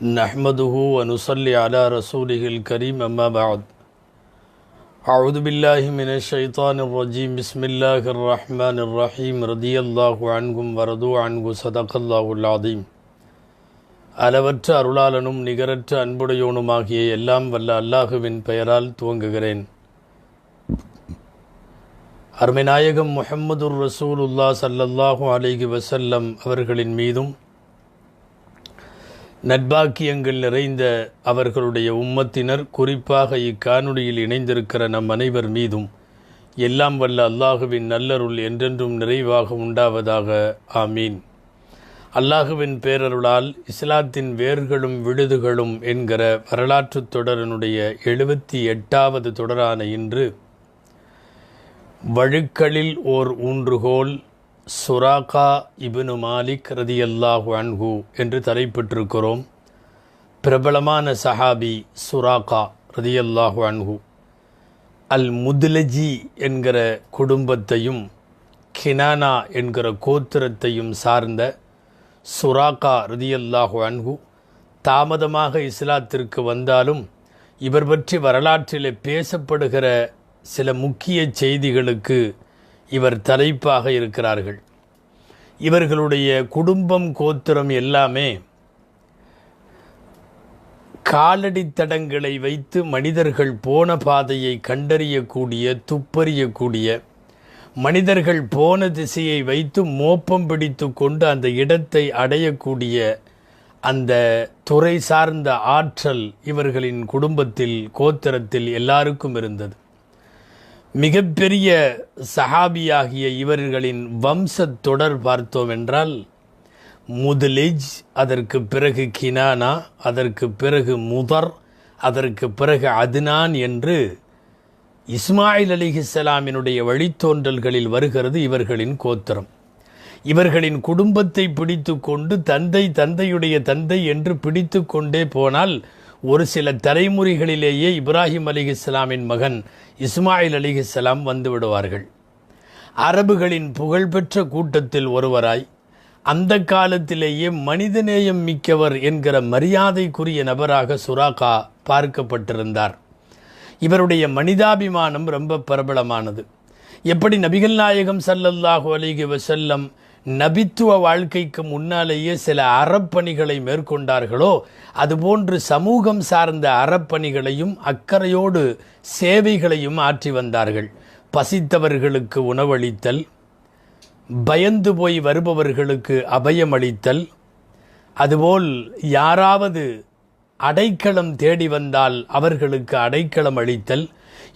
नहमदुहु व नुसल्ली अला रसूलिहिल करीम अम्मा बाद अऊज़ु बिल्लाहि मिनश शैतानिर रजीम बिस्मिल्लाहिर रहमानिर रहीम रदियल्लाहु अन्हुम व रदू अन्हु ஸதகல்லாஹுல் அஸீம். அளவற்ற அருளாளனும் நிகரற்ற அன்புடையோனுமாகிய எல்லாம் வல்ல அல்லாஹுவின் பெயரால் துவங்குகிறேன். அருமைநாயகம் முஹம்மதுர் ரசூலுல்லாஹ் ஸல்லல்லாஹு அலைஹி வஸல்லம் அவர்களின் மீதும் நட்பாக்கியங்கள் நிறைந்த அவர்களுடைய உம்மத்தினர், குறிப்பாக இக்காணொளியில் இணைந்திருக்கிற நம் அனைவர் மீதும் எல்லாம் வல்ல அல்லாஹுவின் நல்லருள் என்றென்றும் நிறைவாக உண்டாவதாக. ஆமீன். அல்லாஹுவின் பேரருளால் இஸ்லாத்தின் வேர்களும் விழுதுகளும் என்கிற வரலாற்றுத் தொடரினுடைய 78வது தொடரான இன்று வழுக்களில் ஓர் ஊன்றுகோல் சுராகா இப்னு மாலிக் ரதியல்லாஹு அன்ஹு என்று தலைப்பட்டிருக்கிறோம். பிரபலமான சஹாபி சுராகா ரதியல்லாஹு அன்ஹு அல் முத்லஜி என்கிற குடும்பத்தையும் கினானா என்கிற கோத்திரத்தையும் சார்ந்த சுராகா ரதியல்லாஹு அன்ஹு தாமதமாக இஸ்லாத்திற்கு வந்தாலும் இவர் பற்றி வரலாற்றில் பேசப்படுகிற சில முக்கிய செய்திகளுக்கு இவர் தலைப்பாக இருக்கிறார்கள். இவர்களுடைய குடும்பம் கோத்திரம் எல்லாமே காலடி தடங்களை வைத்து மனிதர்கள் போன பாதையை கண்டறியக்கூடிய, துப்பறியக்கூடிய, மனிதர்கள் போன திசையை வைத்து மோப்பம் பிடித்து கொண்டு அந்த இடத்தை அடையக்கூடிய அந்த துறை சார்ந்த ஆற்றல் இவர்களின் குடும்பத்தில், கோத்திரத்தில் எல்லாருக்கும் இருந்தது. மிகப்பெரிய சஹாபியாகிய இவர்களின் வம்சத் தொடர் பார்த்தோம் என்றால் முத்லிஜ், அதற்கு பிறகு கினானா, அதற்கு பிறகு முதர், அதற்கு பிறகு அத்னான் என்று இஸ்மாயில் அலைஹிஸ்ஸலாமினுடைய வழித்தோன்றல்களில் வருகிறது இவர்களின் கோத்திரம். இவர்களின் குடும்பத்தை பிடித்து கொண்டு தந்தையுடைய தந்தை என்று பிடித்து கொண்டே போனால் ஒரு சில தலைமுறைகளிலேயே இப்ராஹிம் அலிஹிஸ்ஸலாமின் மகன் இஸ்மாயில் அலிஹிஸ்ஸலாம் வந்து விடுவார்கள். அரபுகளின் புகழ்பெற்ற கூட்டத்தில் ஒருவராய், அந்த காலத்திலேயே மனிதநேயம் மிக்கவர் என்கிற மரியாதைக்குரிய நபராக சுராகா பார்க்கப்பட்டிருந்தார். இவருடைய மனிதாபிமானம் ரொம்ப பிரபலமானது. எப்படி நபிகள் நாயகம் ஸல்லல்லாஹு அலைஹி வஸல்லம் நபித்துவ வாழ்க்கைக்கு முன்னாலேயே சில அறப்பணிகளை மேற்கொண்டார்களோ, அதுபோன்று சமூகம் சார்ந்த அறப்பணிகளையும் அக்கறையோடு சேவைகளையும் ஆற்றி வந்தார்கள். பசித்தவர்களுக்கு உணவளித்தல், பயந்து போய் வருபவர்களுக்கு அபயமளித்தல், அதுபோல் யாராவது அடைக்கலம் தேடி வந்தால் அவர்களுக்கு அடைக்கலம் அளித்தல்,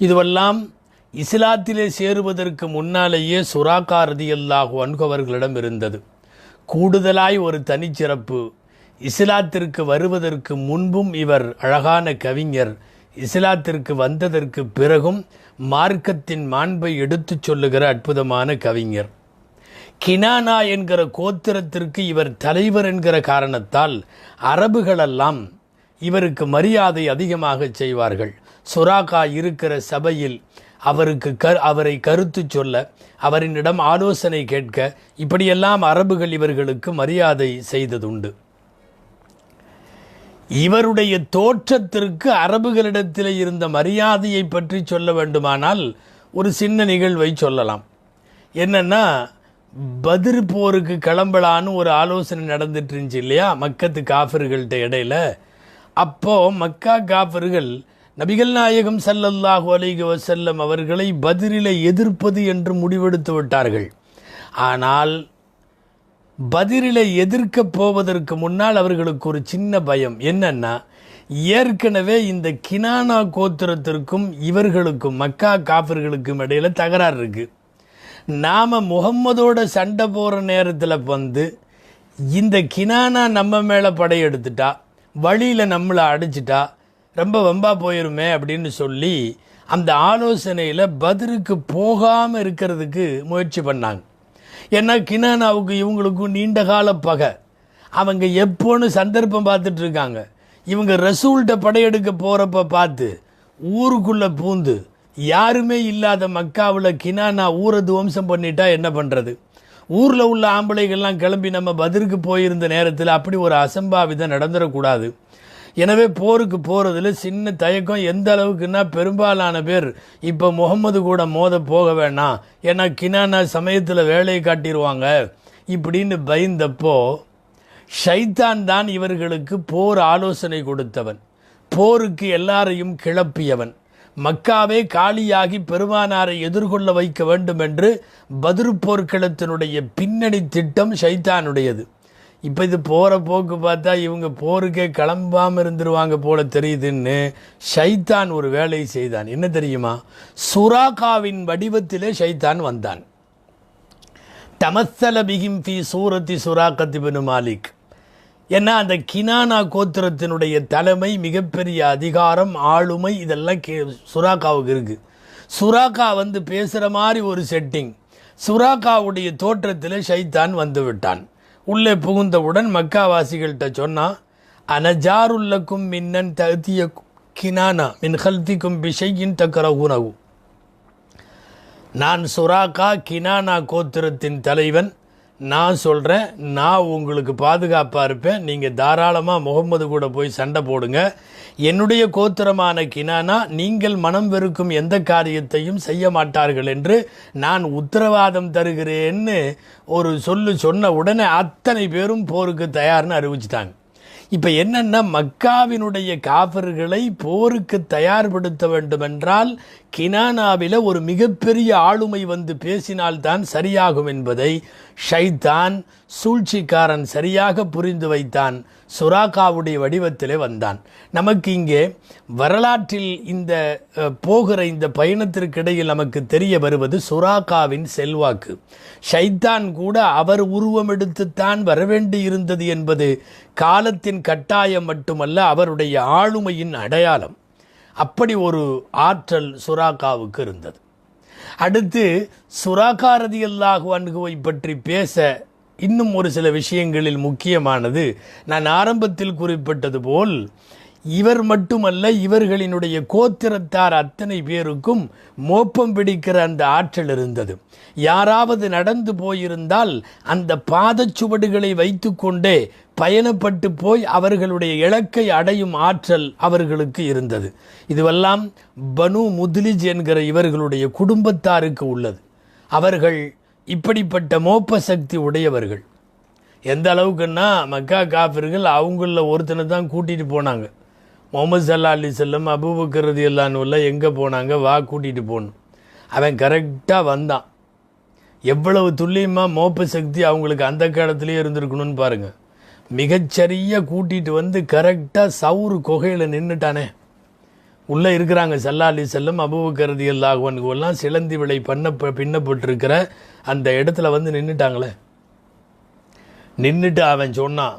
இதுவெல்லாம் இஸ்லாத்திலே சேருவதற்கு முன்னாலேயே சுராகா ரதியல்லாஹு அன்ஹு அவர்களிடம் இருந்தது. கூடுதலாய் ஒரு தனிச்சிறப்பு, இஸ்லாத்திற்கு வருவதற்கு முன்பும் இவர் அழகான கவிஞர், இஸ்லாத்திற்கு வந்ததற்கு பிறகும் மார்க்கத்தின் மாண்பை எடுத்துச் சொல்லுகிற அற்புதமான கவிஞர். கினானா என்கிற கோத்திரத்திற்கு இவர் தலைவர் என்கிற காரணத்தால் அரபுகளெல்லாம் இவருக்கு மரியாதை அதிகமாக செய்வார்கள். சுராகா இருக்கிற சபையில் அவரை கருத்து சொல்ல, அவரிடம் ஆலோசனை கேட்க, இப்படியெல்லாம் அரபுகள் இவர்களுக்கு மரியாதை செய்ததுண்டு. இவருடைய தோற்றத்திற்கு அரபுகளிடத்தில் இருந்த மரியாதையை பற்றி சொல்ல வேண்டுமானால் ஒரு சின்ன நிகழ்வை சொல்லலாம். என்னன்னா, பத்ர் போருக்கு கிளம்பலான்னு ஒரு ஆலோசனை நடந்துட்டு இருந்துச்சு இல்லையா, மக்கத்து காஃபிர்கள்ட்ட இடையில. அப்போ மக்கா காஃபிர்கள் நபிகள் நாயகம் ஸல்லல்லாஹு அலைஹி வஸல்லம் அவர்களை பத்ரிலே எதிர்ப்பது என்று முடிவெடுத்து விட்டார்கள். ஆனால் பத்ரிலே எதிர்க்கப் போவதற்கு முன்னால் அவர்களுக்கு ஒரு சின்ன பயம். என்னன்னா, ஏற்கனவே இந்த கினானா கோத்திரத்திற்கும் இவர்களுக்கும், மக்கா காஃபிர்களுக்கும் இடையில தகராறு இருக்கு. நாம முகம்மதோட சண்டை போகிற நேரத்தில் வந்து இந்த கினானா நம்ம மேலே படையெடுத்துட்டா, வழியில் நம்மளை அடிச்சிட்டா ரொம்ப வம்பா போயிருமே அப்படின்னு சொல்லி அந்த ஆலோசனையில் பத்ருக்கு போகாமல் இருக்கிறதுக்கு முயற்சி பண்ணாங்க. ஏன்னா கினானாவுக்கு இவங்களுக்கும் நீண்ட கால பகை. அவங்க எப்போன்னு சந்தர்ப்பம் பார்த்துட்டு இருக்காங்க. இவங்க ரசூல்கிட்ட படையெடுக்க போகிறப்ப பார்த்து ஊருக்குள்ளே பூந்து யாருமே இல்லாத மக்காவில் கினானா ஊரை துவம்சம் பண்ணிட்டா என்ன பண்ணுறது? ஊரில் உள்ள ஆம்பளைகள்லாம் கிளம்பி நம்ம பத்ருக்கு போயிருந்த நேரத்தில் அப்படி ஒரு அசம்பாவிதம் நடந்துடக்கூடாது. எனவே போருக்கு போகிறதுல சின்ன தயக்கம். எந்த அளவுக்குன்னா பெரும்பாலான பேர் இப்போ முகம்மது கூட மோத போக வேணாம், ஏன்னா கினானா சமயத்தில் வேலையை காட்டிடுவாங்க இப்படின்னு பயந்தப்போ ஷைத்தான் தான் இவர்களுக்கு போர் ஆலோசனை கொடுத்தவன், போருக்கு எல்லாரையும் கிளப்பியவன். மக்காவே காலியாகி பெருமானாரை எதிர்கொள்ள வைக்க வேண்டும் என்று பத்ர் போர்க்களத்தினுடைய பின்னணி திட்டம் ஷைத்தானுடையது. இப்போ இது போகிற போக்கு பார்த்தா இவங்க போருக்கே கிளம்பாமல் இருந்துருவாங்க போல தெரியுதுன்னு ஷைத்தான் ஒரு வேலையை செய்தான். என்ன தெரியுமா? சுராகாவின் வடிவத்திலே ஷைத்தான் வந்தான். தமஸ்ஸல பிஹிம் ஃபி சூரத்தி சுராகத் இப்னு மாலிக். ஏன்னா அந்த கினானா கோத்திரத்தினுடைய தலைமை, மிகப்பெரிய அதிகாரம், ஆளுமை இதெல்லாம் சுராக்காவுக்கு இருக்குது. சுராக்கா வந்து பேசுகிற மாதிரி ஒரு செட்டிங். சுராக்காவுடைய தோற்றத்தில் ஷைத்தான் வந்து விட்டான். உள்ளே புகுந்தவுடன் மக்காவாசிகள்கிட்ட சொன்னால், அனஜாருல்லக்கும் மின்னன் தத்திய கினானா மின் ஹல்திக்கும் பிஷையின் தக்கரகுனகு. நான் சுராக்கா கினானா கோத்திரத்தின் தலைவன், நான் சொல்கிறேன், நான் உங்களுக்கு பாதுகாப்பாக இருப்பேன், நீங்கள் தாராளமாக முகம்மது கூட போய் சண்டை போடுங்க. என்னுடைய கோத்திரமான கினானா நீங்கள் மனம் வெறுக்கும் எந்த காரியத்தையும் செய்ய மாட்டார்கள் என்று நான் உத்தரவாதம் தருகிறேன்னு ஒரு சொன்ன உடனே அத்தனை பேரும் போருக்கு தயார்னு அறிவிச்சிட்டாங்க. இப்போ என்னென்னா, மக்காவினுடைய காஃபிர்களை போருக்கு தயார்படுத்த வேண்டுமென்றால் கினானாவில் ஒரு மிகப்பெரிய ஆளுமை வந்து பேசினால்தான் சரியாகும் என்பதை ஷைத்தான் சூழ்ச்சிக்காரன் சரியாக புரிந்து வைத்தான். சுராக்காவுடைய வடிவத்திலே வந்தான். நமக்கு இங்கே வரலாற்றில் இந்த போகிற இந்த பயணத்திற்கிடையில் நமக்கு தெரிய வருவது சுராக்காவின் செல்வாக்கு. ஷைத்தான் கூட அவர் உருவம் எடுத்துத்தான் வரவேண்டி இருந்தது என்பது காலத்தின் கட்டாயம் மட்டுமல்ல, அவருடைய ஆளுமையின் அடையாளம். அப்படி ஒரு ஆற்றல் சுராக்காவுக்கு இருந்தது. அடுத்து சுராக்கா ரலியல்லாஹு அன்ஹுவை பற்றி பேச இன்னும் ஒரு சில விஷயங்களில் முக்கியமானது, நான் ஆரம்பத்தில் குறிப்பிட்டது போல் இவர் மட்டுமல்ல, இவர்களினுடைய கோத்திரத்தார் அத்தனை பேருக்கும் மோப்பம் பிடிக்கிற அந்த ஆற்றல் இருந்தது. யாராவது நடந்து போயிருந்தால் அந்த பாதச்சுவடுகளை வைத்து கொண்டே பயணப்பட்டு போய் அவர்களுடைய இலக்கை அடையும் ஆற்றல் அவர்களுக்கு இருந்தது. இதுவெல்லாம் பனு முத்லிஜ் என்கிற இவர்களுடைய குடும்பத்தாருக்கு உள்ளது. அவர்கள் இப்படிப்பட்ட மோப்ப சக்தி உடையவர்கள். எந்த அளவுக்குன்னா, மக்கா காஃபிர்கள் அவங்களில் ஒருத்தனை தான் கூட்டிகிட்டு போனாங்க. முகமது ஸல்லல்லாஹு அலைஹி வஸல்லம் அபூபக்கர் ரலியல்லாஹு அன்ஹு எங்கே போனாங்க, வா கூட்டிகிட்டு போகணும். அவன் கரெக்டாக வந்தான். எவ்வளவு துல்லியமாக மோப்ப சக்தி அவங்களுக்கு அந்த காலத்திலே இருந்திருக்கணும்னு பாருங்கள். மிகச்சரியாக கூட்டிகிட்டு வந்து கரெக்டாக சவுறு குகையில் நின்றுட்டானே. உள்ளே இருக்கிறாங்க ஸல்லல்லாஹு அலைஹி வஸல்லம், அபூபக்கர் ரலியல்லாஹு அன்ஹு எல்லாம் சிலந்தி விலை பின்னப்பட்டிருக்கிற அந்த இடத்துல வந்து நின்றுட்டாங்களே. நின்றுட்டு அவன் சொன்னான்,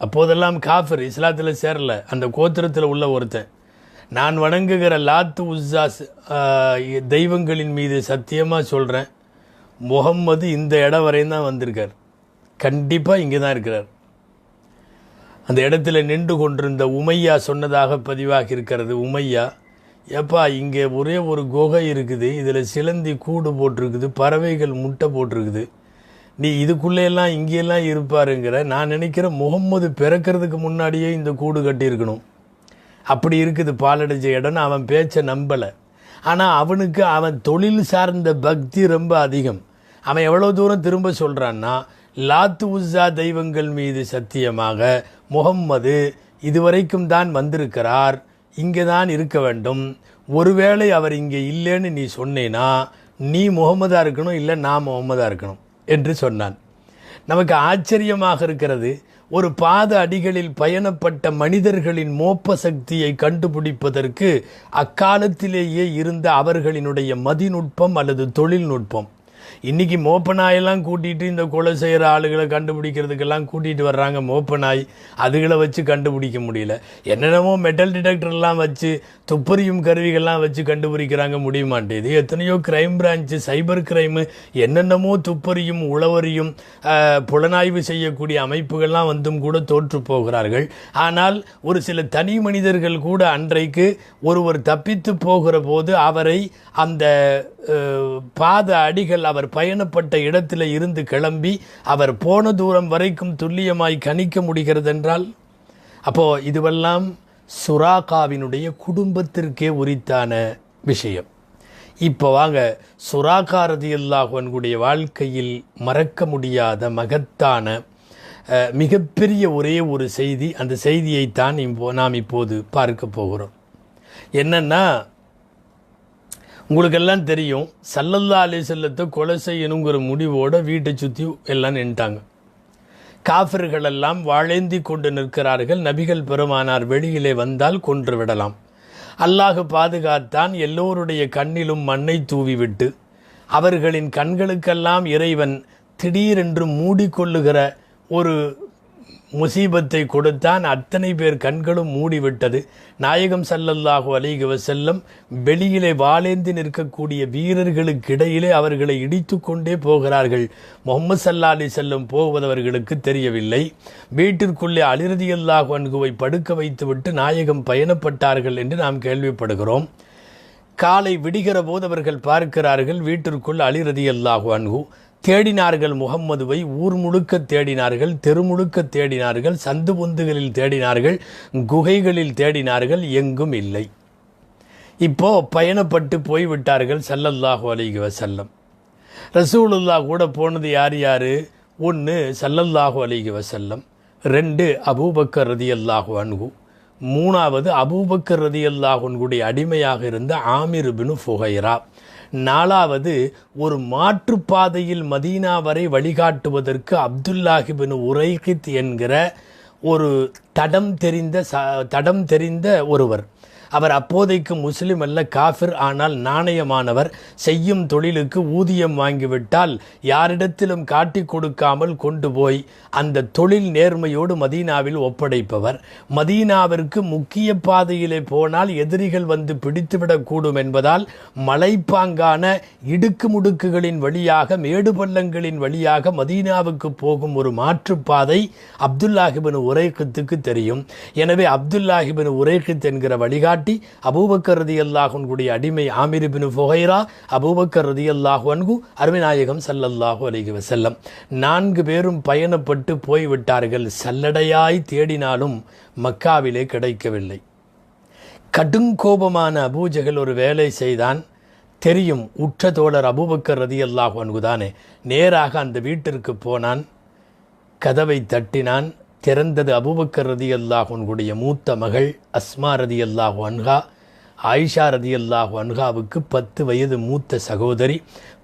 அப்போதெல்லாம் காஃபிர், இஸ்லாத்தில் சேரல, அந்த கோத்திரத்தில் உள்ள ஒருத்தன், நான் வணங்குகிற லாத்து உஸ்ஸா தெய்வங்களின் மீது சத்தியமாக சொல்கிறேன், முகம்மது இந்த இடம் வரையும் தான் வந்திருக்கார், கண்டிப்பாக இங்கே தான் இருக்கிறார். அந்த இடத்துல நின்று கொண்டிருந்த உமையா சொன்னதாக பதிவாகி இருக்கிறது. உமையா, ஏப்பா இங்கே ஒரே ஒரு குகை இருக்குது, இதில் சிலந்தி கூடு போட்டிருக்குது, பறவைகள் முட்டை போட்டிருக்குது, நீ இதுக்குள்ளேயெல்லாம் இங்கேயெல்லாம் இருப்பாருங்கிற. நான் நினைக்கிறேன் முகம்மது பிறக்கிறதுக்கு முன்னாடியே இந்த கூடு கட்டியிருக்கணும். அப்படி இருக்குது பாலடைஞ்ச இடம்னு அவன் பேச்சை நம்பலை. ஆனால் அவனுக்கு அவன் தொழில் சார்ந்த பக்தி ரொம்ப அதிகம். அவன் எவ்வளோ தூரம் திரும்ப சொல்கிறான்னா, லாத்து உஸ்ஸா தெய்வங்கள் மீது சத்தியமாக முகம்மது இதுவரைக்கும் தான் வந்திருக்கிறார், இங்கே தான் இருக்க வேண்டும். ஒருவேளை அவர் இங்கே இல்லைன்னு நீ சொன்னேன்னா நீ முகம்மதாக இருக்கணும், இல்லை நான் முகம்மதாக இருக்கணும் என்று சொன்னான். நமக்கு ஆச்சரியமாக இருக்கிறது, ஒரு பாத அடிகளில் பயணப்பட்ட மனிதர்களின் மோப்ப சக்தியை கண்டுபிடிப்பதற்கு அக்காலத்திலேயே இருந்த அவர்களினுடைய மதிநுட்பம் அல்லது தொழில்நுட்பம். இன்றைக்கி மோப்ப நாயெல்லாம் கூட்டிகிட்டு இந்த கொலை செய்கிற ஆளுகளை கண்டுபிடிக்கிறதுக்கெல்லாம் கூட்டிகிட்டு வர்றாங்க. மோப்ப நாய் அதுகளை வச்சு கண்டுபிடிக்க முடியல. என்னென்னமோ மெட்டல் டிடெக்டர்லாம் வச்சு, துப்பறியும் கருவிகள்லாம் வச்சு கண்டுபிடிக்கிறாங்க, முடிய மாட்டேது. எத்தனையோ கிரைம் பிரான்ச்சு, சைபர் கிரைமு, என்னென்னமோ துப்பறியும் உளவறியும் புலனாய்வு செய்யக்கூடிய அமைப்புகள்லாம் வந்தும் கூட தோற்று போகிறார்கள். ஆனால் ஒரு சில தனி மனிதர்கள் கூட அன்றைக்கு ஒருவர் தப்பித்து போகிற போது அவரை அந்த பாத அடிகள் அவர் பயணப்பட்ட இடத்துல இருந்து கிளம்பி அவர் போன தூரம் வரைக்கும் துல்லியமாய் கணிக்க முடிகிறது என்றால் அப்போது இதுவெல்லாம் சுராகாவினுடைய குடும்பத்திற்கே உரித்தான விஷயம். இப்போ வாங்க, சுராகா ரலியல்லாஹு அன்ஹுடைய வாழ்க்கையில் மறக்க முடியாத மகத்தான மிகப்பெரிய ஒரே ஒரு செய்தி, அந்த செய்தியைத்தான் நாம் இப்போது பார்க்க போகிறோம். என்னன்னா, உங்களுக்கெல்லாம் தெரியும், ஸல்லல்லாஹு அலைஹி வஸல்லத்தை கொலை செய்யணுங்கிற முடிவோட வீட்டை சுற்றி எல்லாம் நின்ட்டாங்க. காஃபிர்களெல்லாம் வாழேந்தி கொண்டு நிற்கிறார்கள். நபிகள் பெருமானார் வெளியிலே வந்தால் கொன்று விடலாம். அல்லாஹ் பாதுகாத்தான். எல்லோருடைய கண்ணிலும் மண்ணை தூவிவிட்டு அவர்களின் கண்களுக்கெல்லாம் இறைவன் திடீரென்று மூடிக்கொள்ளுகிற ஒரு முசீபத்தை கொடுத்தான். அத்தனை பேர் கண்களும் மூடிவிட்டது. நாயகம் ஸல்லல்லாஹு அலைஹி வஸல்லம் வெளியிலே வாளேந்தி நிற்கக்கூடிய வீரர்களுக்கு இடையிலே அவர்களை இடித்து கொண்டே போகிறார்கள். முஹம்மது ஸல்லல்லாஹு அலைஹி வஸல்லம் போவதவர்களுக்கு தெரியவில்லை. வீட்டிற்குள்ளே அலி ரலியல்லாஹு அன்ஹுவை படுக்க வைத்துவிட்டு நாயகம் பயணப்பட்டார்கள் என்று நாம் கேள்விப்படுகிறோம். காலை விடுகிற போது அவர்கள் பார்க்கிறார்கள், வீட்டிற்குள் அலி ரலியல்லாஹு அன்ஹு. தேடினார்கள் முகம்மதுவை, ஊர் முழுக்க தேடினார்கள், தெரு முழுக்க தேடினார்கள், சந்து பொந்துகளில் தேடினார்கள், குகைகளில் தேடினார்கள், எங்கும் இல்லை. இப்போ பயணப்பட்டு போய்விட்டார்கள் ஸல்லல்லாஹு அலைஹி வஸல்லம். ரசூலுல்லாஹ் கூட போனது யார்? 1 ஸல்லல்லாஹு அலைஹி வஸல்லம், 2 அபூபக்கர் ரலியல்லாஹு அன்ஹு, 3வது அபூபக்கர் ரலியல்லாஹு அன்ஹுடைய அடிமையாக இருந்த ஆமிர் பின் ஃபுஹைரா, 4வது ஒரு மாற்றுப்பாதையில் மதீனா வரை வழிகாட்டுவதற்கு அப்துல்லாஹ் பின் உரைகித் என்கிற ஒரு தடம் தெரிந்த ஒருவர். அவர் அப்போதைக்கு முஸ்லிம் அல்ல, காஃபிர். ஆனால் நாணயமானவர். செய்யும் தொழிலுக்கு ஊதியம் வாங்கிவிட்டால் யாரிடத்திலும் காட்டி கொடுக்காமல் கொண்டு போய் அந்த தொழில் நேர்மையோடு மதீனாவில் ஒப்படைப்பவர். மதீனாவிற்கு முக்கிய பாதையிலே போனால் எதிரிகள் வந்து பிடித்துவிடக்கூடும் என்பதால் மலைப்பாங்கான இடுக்கு முடுக்குகளின் வழியாக, மேடு பள்ளங்களின் வழியாக மதீனாவுக்கு போகும் ஒரு மாற்றுப்பாதை அப்துல்லாஹ் பின் உரைகித்துக்கு தெரியும். எனவே அப்துல்லாஹ் பின் உரைகித் என்கிற வழிகாட்டி அபூபக்கர் ரலியல்லாஹு அன்ஹுடைய அடிமை ஆமிர் பின் ஃபுஹைரா, அபூபக்கர் ரலியல்லாஹு அன்ஹு, அருமைநாயகம் ஸல்லல்லாஹு அலைஹி வஸல்லம் 4 பேரும் பயணப்பட்டு போய்விட்டார்கள். சல்லடையாய் தேடினாலும் மக்காவிலே கிடைக்கவில்லை. கடுங்கோபமான அபூஜஹல் ஒரு வேலை செய்தான். தெரியும், உற்ற தோழர் அபூபக்கர் ரலியல்லாஹு அன்ஹு தானே. நேராக அந்த வீட்டிற்கு போனான், கதவை தட்டினான். திறந்தது அபூபக்கர் ரலியல்லாஹு அன்ஹுடைய மூத்த மகள் அஸ்மா ரலியல்லாஹு அன்ஹா. ஆயிஷா ரலியல்லாஹு அன்ஹாவுக்கு 10 வயது மூத்த சகோதரி.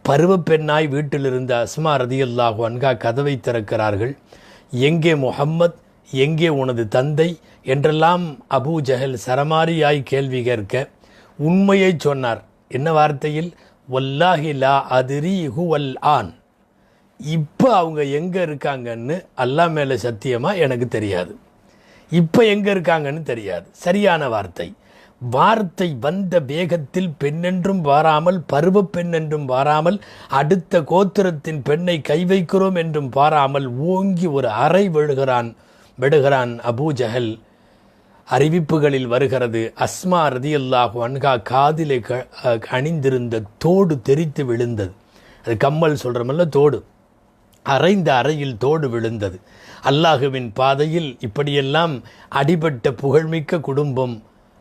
பருவப்பெண்ணாய் வீட்டிலிருந்த அஸ்மா ரலியல்லாஹு அன்ஹா கதவை திறக்கிறார்கள். எங்கே முஹம்மத், எங்கே உனது தந்தை என்றெல்லாம் அபூஜஹல் சரமாரியாய் கேள்வி கேட்க உண்மையை சொன்னார். என்ன வார்த்தையில்? வல்லாஹி லா அதிரி ஹுவல் ஆன். இப்போ அவங்க எங்கே இருக்காங்கன்னு அல்லாஹ் மேலே சத்தியமாக எனக்கு தெரியாது. இப்போ எங்கே இருக்காங்கன்னு தெரியாது. சரியான வார்த்தை வந்த வேகத்தில் பெண்ணென்றும் வாராமல், பருவ பெண்ணென்றும் வாராமல், அடுத்த கோத்திரத்தின் பெண்ணை கை வைக்கிறோம் என்றும் பாராமல் ஓங்கி ஒரு அறை விடுகிறான் அபூஜஹல். அறிவிப்புகளில் வருகிறது, அஸ்மா ரலியல்லாஹு அன்ஹா காதிலே அணிந்திருந்த தோடு தெரித்து விழுந்தது. அது கம்மல் சொல்கிறோமல்ல, தோடு. அரைந்த அறையில் தோடு விழுந்தது. அல்லாஹுவின் பாதையில் இப்படியெல்லாம் அடிபட்ட புகழ்மிக்க குடும்பம்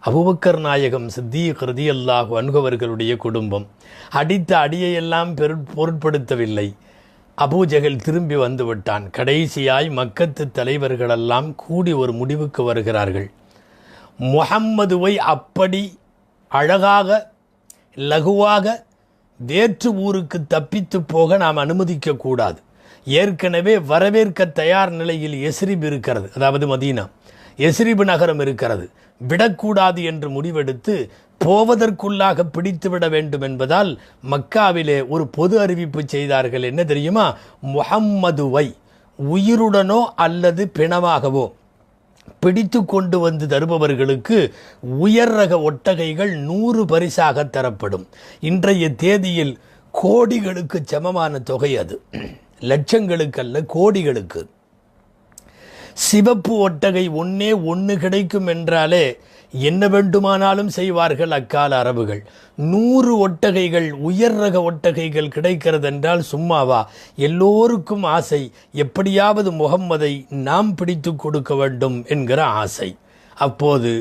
அபூபக்கர் நாயகம் சித்தீக் ரலியல்லாஹு அன்ஹு அவர்களுடைய குடும்பம். அடித்த அடியையெல்லாம் பொருட்படுத்தவில்லை. அபூஜஹல் திரும்பி வந்து விட்டான். கடைசியாய் மக்கத்து தலைவர்களெல்லாம் கூடி ஒரு முடிவுக்கு வருகிறார்கள். முஹம்மதுவை அப்படி அழகாக லகுவாக வேற்று ஊருக்கு தப்பித்து போக நாம் அனுமதிக்க கூடாது. ஏற்கனவே வரவேற்க தயார் நிலையில் எஸ்ரிப் இருக்கிறது, அதாவது மதீனா எஸ்ரிப் நகரம் இருக்கிறது. விடக்கூடாது என்று முடிவெடுத்து போவதற்குள்ளாக பிடித்துவிட வேண்டும் என்பதால் மக்காவிலே ஒரு பொது அறிவிப்பு செய்தார்கள். என்ன தெரியுமா? முஹம்மதுவை உயிருடனோ அல்லது பிணமாகவோ பிடித்து கொண்டு வந்து தருபவர்களுக்கு உயர் ரக ஒட்டகைகள் 100 பரிசாக தரப்படும். இன்றைய தேதியில் கோடிகளுக்கு சமமான தொகை அது. லட்சங்களுக்கு அல்ல, கோடிகளுக்கு. சிவப்பு ஒட்டகை ஒன்னே ஒன்று கிடைக்கும் என்றாலே என்ன வேண்டுமானாலும் செய்வார்கள் அக்கால அரபுகள். 100 ஒட்டகைகள், உயர் ரக ஒட்டகைகள் கிடைக்கிறது என்றால் சும்மாவா? எல்லோருக்கும் ஆசை, எப்படியாவது முகம்மதை நாம் பிடித்து கொடுக்க வேண்டும் என்கிற ஆசை. அப்போது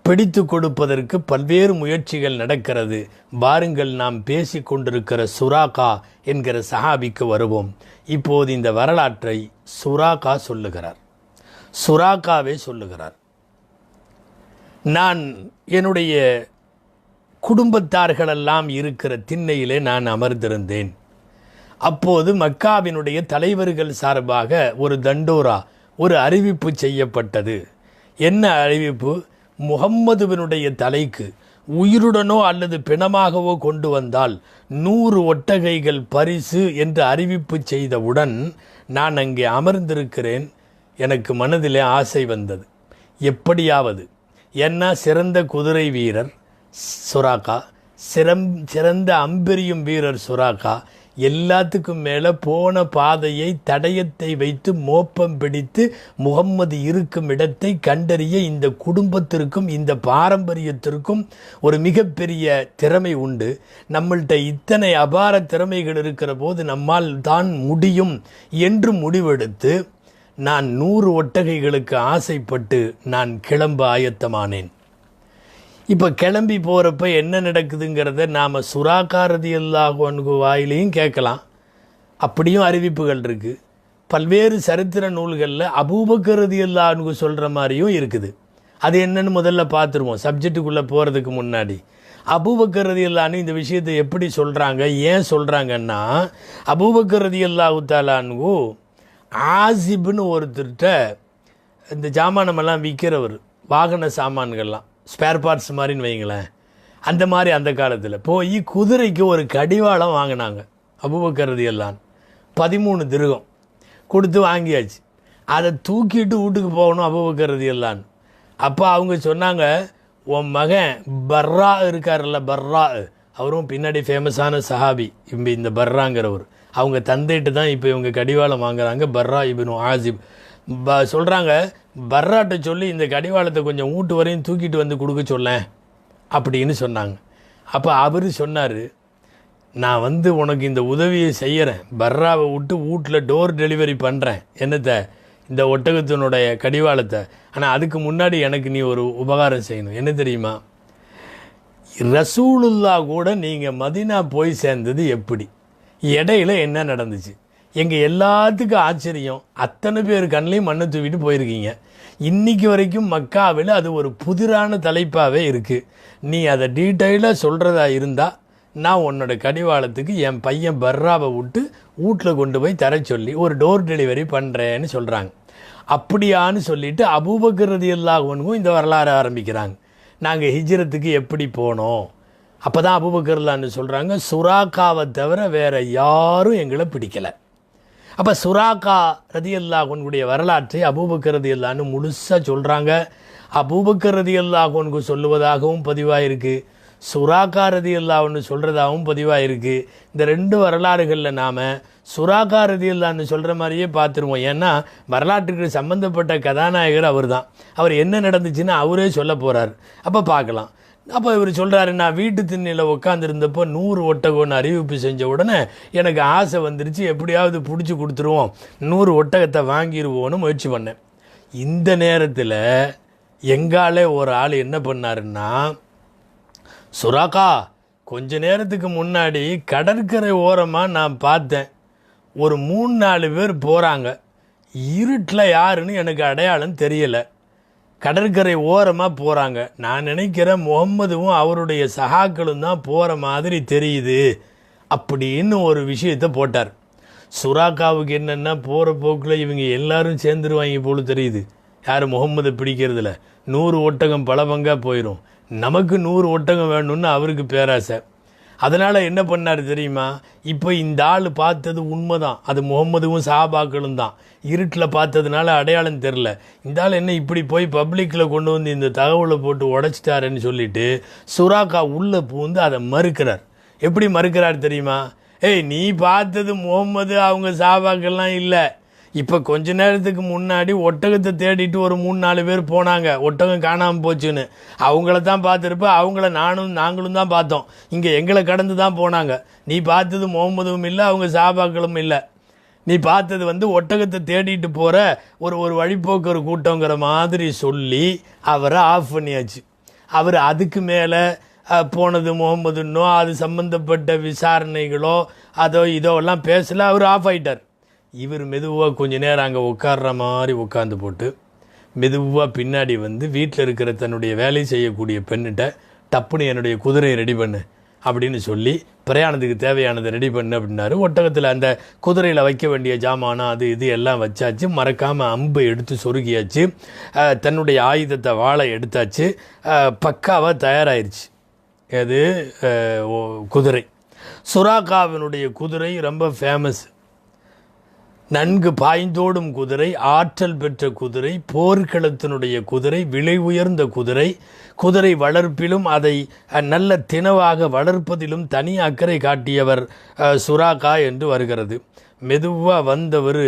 பிடித்து கொடுப்பதற்கு பல்வேறு முயற்சிகள் நடக்கிறது. பாருங்கள், நாம் பேசி கொண்டிருக்கிற சுராகா என்கிற சஹாபிக்கு வருவோம். இப்போது இந்த வரலாற்றை சுராகா சொல்லுகிறார். சுராகாவே சொல்லுகிறார், நான் என்னுடைய குடும்பத்தார்களெல்லாம் இருக்கிற திண்ணையிலே நான் அமர்ந்திருந்தேன். அப்போது மக்காவினுடைய தலைவர்கள் சார்பாக ஒரு தண்டோரா, ஒரு அறிவிப்பு செய்யப்பட்டது. என்ன அறிவிப்பு? முகம்மதுவினுடைய தலைக்கு உயிருடனோ அல்லது பிணமாகவோ கொண்டு வந்தால் 100 ஒட்டகைகள் பரிசு என்று அறிவிப்பு செய்தவுடன் நான் அங்கே அமர்ந்திருக்கிறேன். எனக்கு மனதிலே ஆசை வந்தது, எப்படியாவது, ஏன்னா சிறந்த குதிரை வீரர் சுராகா, சிறந்த அம்பெரியும் வீரர் சுராகா, எல்லாத்துக்கும் மேலே போன பாதையை தடயத்தை வைத்து மோப்பம் பிடித்து முகம்மது இருக்கும் இடத்தை கண்டறிய இந்த குடும்பத்திற்கும் இந்த பாரம்பரியத்திற்கும் ஒரு மிகப்பெரிய திறமை உண்டு. நம்மள்கிட்ட இத்தனை அபார திறமைகள் இருக்கிற போது நம்மால் தான் முடியும் என்று முடிவெடுத்து நான் 100 ஒட்டகைகளுக்கு ஆசைப்பட்டு நான் கிளம்ப ஆயத்தமானேன். இப்போ கிளம்பி போகிறப்ப என்ன நடக்குதுங்கிறத நாம் சுராகா ரலியல்லாஹு அன்ஹு வாயிலையும் கேட்கலாம். அப்படியும் அறிவிப்புகள் இருக்குது. பல்வேறு சரித்திர நூல்களில் அபூபக்கர் ரலியல்லாஹு அன்ஹு சொல்கிற மாதிரியும் இருக்குது. அது என்னன்னு முதல்ல பார்த்துருவோம் சப்ஜெக்டுக்குள்ளே போகிறதுக்கு முன்னாடி. அபூபக்கர் ரலியல்லாஹு அன்ஹு இந்த விஷயத்தை எப்படி சொல்கிறாங்க, ஏன் சொல்கிறாங்கன்னா, அபூபக்கர் ரலியல்லாஹு தஆலா அன்ஹு ஆசிப்னு ஒருத்தர்கிட்ட இந்த ஜாமானமெல்லாம் விற்கிறவர், வாகன சாமான்கள்லாம் ஸ்பேர் பார்ட்ஸ் மாதிரின்னு வைங்களேன், அந்த மாதிரி அந்த காலத்தில் போய் குதிரைக்கு ஒரு கடிவாளம் வாங்கினாங்க அபூபக்கர் ரலியல்லாஹு. 13 திர்ஹம் கொடுத்து வாங்கியாச்சு. அதை தூக்கிட்டு வீட்டுக்கு போகணும் அபூபக்கர் ரலியல்லாஹு. அப்போ அவங்க சொன்னாங்க, உன் மகன் பர்ரா இருக்கார்ல, பர்ரா, அவரும் பின்னாடி ஃபேமஸான சஹாபி. இந்த பர்ராங்கிறவர் அவங்க தந்தைட்டு தான் இப்போ இவங்க கடிவாளம் வாங்குறாங்க. பர்ரா இப்னு ஆசிப் சொல்கிறாங்க, பர்ராட்ட சொல்லி இந்த கடிவாளத்தை கொஞ்சம் வீட்டு வரையும் தூக்கிட்டு வந்து கொடுக்க சொல்லேன் அப்படின்னு சொன்னாங்க. அப்போ அவர் சொன்னார், நான் உனக்கு இந்த உதவியை செய்கிறேன், பர்ராவை விட்டு வீட்டில் டோர் டெலிவரி பண்ணுறேன், என்னத்தை, இந்த ஒட்டகத்தினுடைய கடிவாளத்தை. ஆனால் அதுக்கு முன்னாடி எனக்கு நீ ஒரு உபகாரம் செய்யணும். என்ன தெரியுமா? ரசூலுல்லா கூட நீங்கள் மதீனா போய் சேர்ந்தது எப்படி, இடையில என்ன நடந்துச்சு? எங்கள் எல்லாத்துக்கும் ஆச்சரியம், அத்தனை பேர் கண்ணிலையும் மண்ணை தூவிட்டு போயிருக்கீங்க. இன்றைக்கி வரைக்கும் மக்காவில் அது ஒரு புதிரான தலைப்பாகவே இருக்குது. நீ அதை டீட்டெயிலாக சொல்கிறதா இருந்தால் நான் உன்னோட கடிவாளத்துக்கு என் பையன் பர்ராவை விட்டு வீட்டில் கொண்டு போய் தர சொல்லி ஒரு டோர் டெலிவரி பண்ணுறேன்னு சொல்கிறாங்க. அப்படியான்னு சொல்லிவிட்டு அபூபக்கர் ரலியல்லாஹு அன்ஹு இந்த வரலாறு ஆரம்பிக்கிறாங்க. நாங்கள் ஹிஜ்ரத்துக்கு எப்படி போனோம், அப்போ தான் அபூபக்கர் ரலியல்லாஹு சொல்கிறாங்க, சுராகாவை தவிர வேறு யாரும் எங்களை பிடிக்கலை. அப்போ சுராகா ரலியல்லாஹு அன்ஹுடைய வரலாற்றை அபூபக்கர் ரலியல்லாஹு அன்ஹு முழுசாக சொல்கிறாங்க. அபூபக்கர் ரலியல்லாஹு அன்ஹு சொல்லுவதாகவும் பதிவாயிருக்கு, சுராகா ரலியல்லாஹு அன்ஹு சொல்கிறதாகவும் பதிவாயிருக்கு. இந்த 2 வரலாறுகளில் நாம் சுராகா ரலியல்லாஹு அன்ஹு சொல்கிற மாதிரியே பார்த்துருவோம். ஏன்னா வரலாற்றுக்கு சம்மந்தப்பட்ட கதாநாயகர் அவர் தான். அவர் என்ன நடந்துச்சுன்னு அவரே சொல்ல போகிறார். அப்போ பார்க்கலாம். அப்போ இவர் சொல்கிறாரு, நான் வீட்டு திண்ணையில் உட்காந்துருந்தப்போ 100 ஒட்டகம்னு அறிவிப்பு செஞ்ச உடனே எனக்கு ஆசை வந்துருச்சு, எப்படியாவது பிடிச்சி கொடுத்துருவோம், 100 ஒட்டகத்தை வாங்கிடுவோன்னு முயற்சி பண்ணேன். இந்த நேரத்தில் எங்காலே ஒரு ஆள் என்ன பண்ணாருன்னா, சுராகா, கொஞ்ச நேரத்துக்கு முன்னாடி கடற்கரை ஓரமாக நான் பார்த்தேன், ஒரு 3-4 பேர் போகிறாங்க, இருட்டில் யாருன்னு எனக்கு அடையாளம் தெரியலை, கடற்கரை ஓரமாக போகிறாங்க, நான் நினைக்கிறேன் முகம்மதுவும் அவருடைய சகாக்களும் தான் போகிற மாதிரி தெரியுது அப்படின்னு ஒரு விஷயத்தை போட்டார். சுராகாவுக்கு என்னென்னா, போகிற போக்கில் இவங்க எல்லாரும் சேர்ந்துருவாங்க போல தெரியுது, யார் முகம்மதை பிடிக்கிறதுல 100 ஒட்டகம் பல பங்காக போயிடும், நமக்கு 100 ஒட்டகம் வேணும்னு அவருக்கு பேராசை. அதனால் என்ன பண்ணார் தெரியுமா, இப்போ இந்த ஆள் பார்த்தது உண்மைதான், அது முகம்மதுவும் சஹாபாக்களும் தான், இருட்டில் பார்த்ததுனால அடையாளம் தெரில, இந்த ஆள் என்ன இப்படி போய் பப்ளிக்கில் கொண்டு வந்து இந்த தகவலை போட்டு உடைச்சிட்டாருன்னு சொல்லிட்டு சுராகா உள்ளே பூந்து அதை மறுக்கிறார். எப்படி மறுக்கிறார் தெரியுமா? ஏய், நீ பார்த்தது முகம்மது அவங்க சஹாபாக்கள்லாம் இல்லை, இப்போ கொஞ்ச நேரத்துக்கு முன்னாடி ஒட்டகத்தை தேடிட்டு ஒரு 3-4 பேர் போனாங்க, ஒட்டகம் காணாமல் போச்சுன்னு. அவங்கள தான் பார்த்துருப்ப, அவங்கள நாங்களும் தான் பார்த்தோம். இங்கே எங்களை கடந்து தான் போனாங்க. நீ பார்த்தது முகமதுவும் இல்லை, அவங்க சாபாக்களும் இல்லை. நீ பார்த்தது ஒட்டகத்தை தேடிட்டு போகிற ஒரு வழிபோக்கு கூட்டங்கிற மாதிரி சொல்லி அவரை ஆஃப் பண்ணியாச்சு. அவர் அதுக்கு மேலே போனது முகமதுன்னோ அது சம்மந்தப்பட்ட விசாரணைகளோ அதோ இதோ எல்லாம் பேசலை, அவர் ஆஃப் ஆகிட்டார். இவர் மெதுவாக கொஞ்ச நேரம் அங்கே உட்கார்ற மாதிரி உட்காந்து போட்டு மெதுவாக பின்னாடி வீட்டில் இருக்கிற தன்னுடைய வேலை செய்யக்கூடிய பெண்ணிட்ட டப்புன்னு என்னுடைய குதிரையை ரெடி பண்ணு அப்படின்னு சொல்லி பிரயாணத்துக்கு தேவையானதை ரெடி பண்ணு அப்படின்னாரு. ஒட்டகத்தில் அந்த குதிரையில் வைக்க வேண்டிய ஜாமானம் அது இது எல்லாம் வச்சாச்சு. மறக்காமல் அம்பை எடுத்து சொருகியாச்சு. தன்னுடைய ஆயுதத்தை வாழை எடுத்தாச்சு. பக்காவாக தயாராகிருச்சு. அது குதிரை. சுராக்காவினுடைய குதிரை ரொம்ப ஃபேமஸ். நன்கு பாய்ந்தோடும் குதிரை, ஆற்றல் பெற்ற குதிரை, போர்க்களத்தினுடைய குதிரை, விலை உயர்ந்த குதிரை. குதிரை வளர்ப்பிலும் அதை நல்ல தினவாக வளர்ப்பதிலும் தனி அக்கறை காட்டியவர் சுராக்கா என்று வருகிறது. மெதுவாக வந்தவர்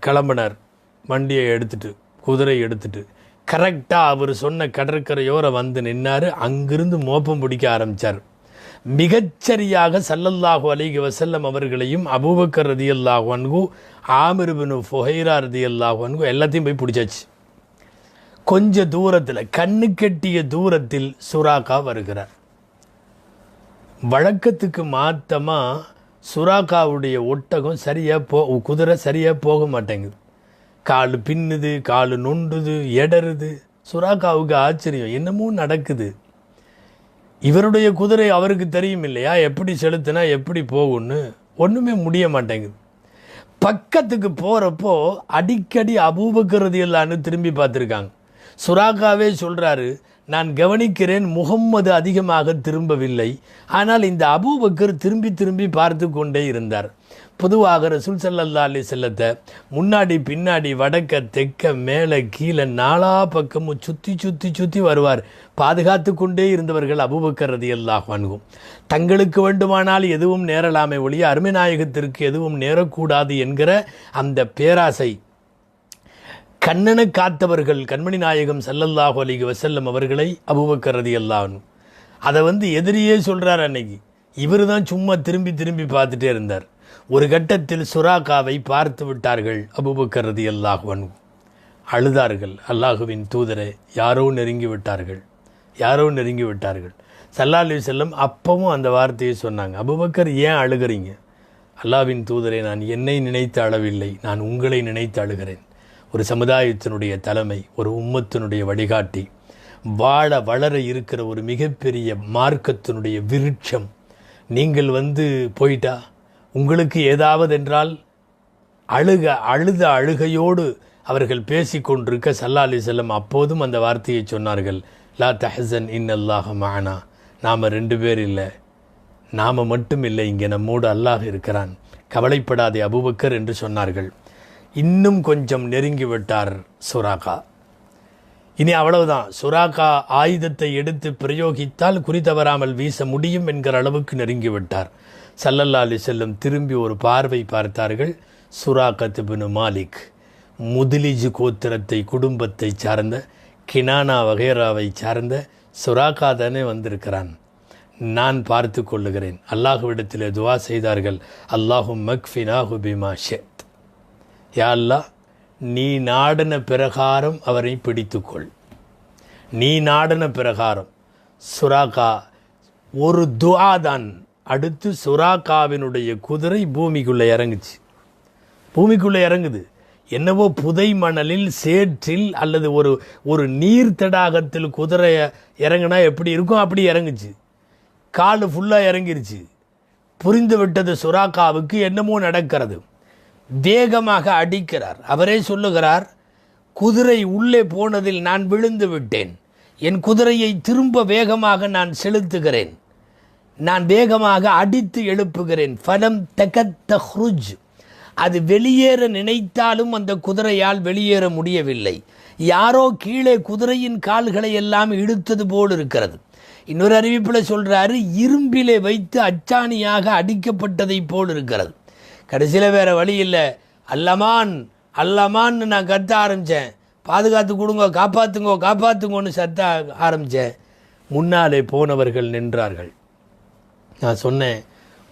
கிளம்பினார், வண்டியை எடுத்துட்டு குதிரை எடுத்துட்டு. கரெக்டாக அவர் சொன்ன கடற்கரையோரை நின்னார். அங்கிருந்து மோப்பம் பிடிக்க ஆரம்பித்தார். மிகச்சரியாக ஸல்லல்லாஹு அலைஹி வஸல்லம் அவர்களையும் அபூபக்கர் ரதியல்லாஹு அன்ஹு, ஆமிர் பின் ஃபுஹைரா ரதியல்லாஹு அன்ஹு எல்லாத்தையும் போய் பிடிச்சாச்சு. கொஞ்ச தூரத்தில், கண்ணு கெட்டிய தூரத்தில் சுராக்கா வருகிறார். வழக்கத்துக்கு மாத்தமாக சுராக்காவுடைய ஒட்டகம் குதிரை சரியாக போக மாட்டேங்குது. கால் பின்னுது, கால் நொண்டுது, எடருது. சுராக்காவுக்கு ஆச்சரியம், என்னமோ நடக்குது. இவருடைய குதிரை அவருக்கு தெரியும் இல்லையா, எப்படி செலுத்தினா எப்படி போகும்னு. ஒன்றுமே முடிய மாட்டேங்குது. பக்கத்துக்கு போகிறப்போ அடிக்கடி அபூபக்கர் ரலியல்லாஹு திரும்பி பார்த்துருக்காங்க. சுராக்காவே சொல்கிறாரு, நான் கவனிக்கிறேன் முகம்மது அதிகமாக திரும்பவில்லை, ஆனால் இந்த அபூபக்கர் திரும்பி திரும்பி பார்த்து கொண்டே இருந்தார். பொதுவாக ரசூல் ஸல்லல்லாஹு அலைஹி வஸல்லத்தை முன்னாடி பின்னாடி வடக்க தெற்க மேலே கீழே நாலா பக்கமும் சுற்றி சுற்றி சுற்றி வருவார். பாதுகாத்து கொண்டே இருந்தவர்கள் அபூபக்கர் ரலியல்லாஹு அன்ஹு. தங்களுக்கு வேண்டுமானால் எதுவும் நேரலாமே ஒழிய அருமை நாயகத்திற்கு எதுவும் நேரக்கூடாது என்கிற அந்த பேராசை கண்ணனை காத்தவர்கள் கண்மணி நாயகம் ஸல்லல்லாஹு அலைஹி வஸல்லம் அவர்களை அபூபக்கர் ரலியல்லாஹு அன்ஹு. அதை எதிரியே சொல்கிறார். அன்னைக்கு இவர் தான் சும்மா திரும்பி திரும்பி பார்த்துட்டே இருந்தார். ஒரு கட்டத்தில் சுராக்காவை பார்த்து விட்டார்கள் அபூபக்கர் ரலியல்லாஹு அன்ஹு. அழுதார்கள், அல்லாஹுவின் தூதரை, யாரோ நெருங்கி விட்டார்கள், யாரோ நெருங்கி விட்டார்கள். ஸல்லல்லாஹு அலைஹி வஸல்லம் அப்பவும் அந்த வார்த்தையை சொன்னாங்க, அபூபக்கர் ஏன் அழுகிறீங்க? அல்லாஹ்வின் தூதரை, நான் என்னை நினைத்து அழவில்லை, நான் உங்களை நினைத்து அழுகிறேன். ஒரு சமுதாயத்தினுடைய தலைமை, ஒரு உம்மத்தினுடைய வழிகாட்டி, வளர இருக்கிற ஒரு மிகப்பெரிய மார்க்கத்தினுடைய விருட்சம், நீங்கள் போயிட்டா உங்களுக்கு ஏதாவது என்றால் அழுத அழுகையோடு அவர்கள் பேசி கொண்டிருக்க ஸல்லல்லாஹு அலைஹி வஸல்லம் அப்போதும் அந்த வார்த்தையை சொன்னார்கள், லா தஹ்சன் இன்னல்லாஹ மஅனா. நாம் 2 பேர் இல்லை, நாம் மட்டும் இல்லை, இங்கே நம்மோடு அல்லாஹ் இருக்கிறான், கவலைப்படாதே அபூபக்கர் என்று சொன்னார்கள். இன்னும் கொஞ்சம் நெருங்கி விட்டார் சுராக்கா. இனி அவ்வளவுதான். சுராக்கா ஆயுதத்தை எடுத்து பிரயோகித்தால் குறித்தவராமல் வீச முடியும் என்கிற அளவுக்கு நெருங்கிவிட்டார். ஸல்லல்லாஹு அலைஹி வஸல்லம் திரும்பி ஒரு பார்வை பார்த்தார்கள். சுராக்கத் பின் மாலிக், முத்லிஜ் கோத்திரத்தை குடும்பத்தை சார்ந்த, கினானா வகைராவை சார்ந்த சுராக்கா தானே வந்திருக்கிறான், நான் பார்த்து கொள்ளுகிறேன். அல்லாஹுவிடத்தில் துவா செய்தார்கள், அல்லாஹும் மக்ஃபினாஹு பிமா ஷித். யா அல்லாஹ், நீ நாடின பிரகாரம் அவரை பிடித்துக்கொள், நீ நாடின பிரகாரம். சுராக்கா ஒரு துஆ தான். அடுத்து சுராக்காவினுடைய குதிரை பூமிக்குள்ளே இறங்குச்சு. பூமிக்குள்ளே இறங்குது. என்னவோ புதை மணலில், சேற்றில் அல்லது ஒரு நீர் தடாகத்தில் குதிரை இறங்குனா எப்படி இருக்கும் அப்படி இறங்குச்சு. கால் ஃபுல்லாக இறங்கிருச்சு. புரிந்து விட்டது சுராக்காவுக்கு என்னமோ நடக்கிறது. வேகமாக அடிக்கிறார். அவரே சொல்லுகிறார், குதிரை உள்ளே போனதில் நான் விழுந்து விட்டேன், என் குதிரையை திரும்ப வேகமாக நான் செலுத்துகிறேன், நான் வேகமாக அடித்து எழுப்புகிறேன். ஃபலம் தகத் தஹ்ருஜ், அது வெளியேற நினைத்தாலும் அந்த குதிரையால் வெளியேற முடியவில்லை. யாரோ கீழே குதிரையின் கால்களை எல்லாம் இழுத்தது போல் இருக்கிறது. இன்னொரு அறிவிப்பில் சொல்கிறாரு, இரும்பிலே வைத்து அச்சாணியாக அடிக்கப்பட்டதை போல் இருக்கிறது. கடைசியில் வேறு வழி இல்லை, அல்லமான் அல்லமான்னு நான் கத்த ஆரம்பித்தேன். பாதுகாத்து கொடுங்க, காப்பாற்றுங்கோ காப்பாற்றுங்கோன்னு சத்த ஆரம்பித்தேன். முன்னாலே போனவர்கள் நின்றார்கள். நான் சொன்னேன்,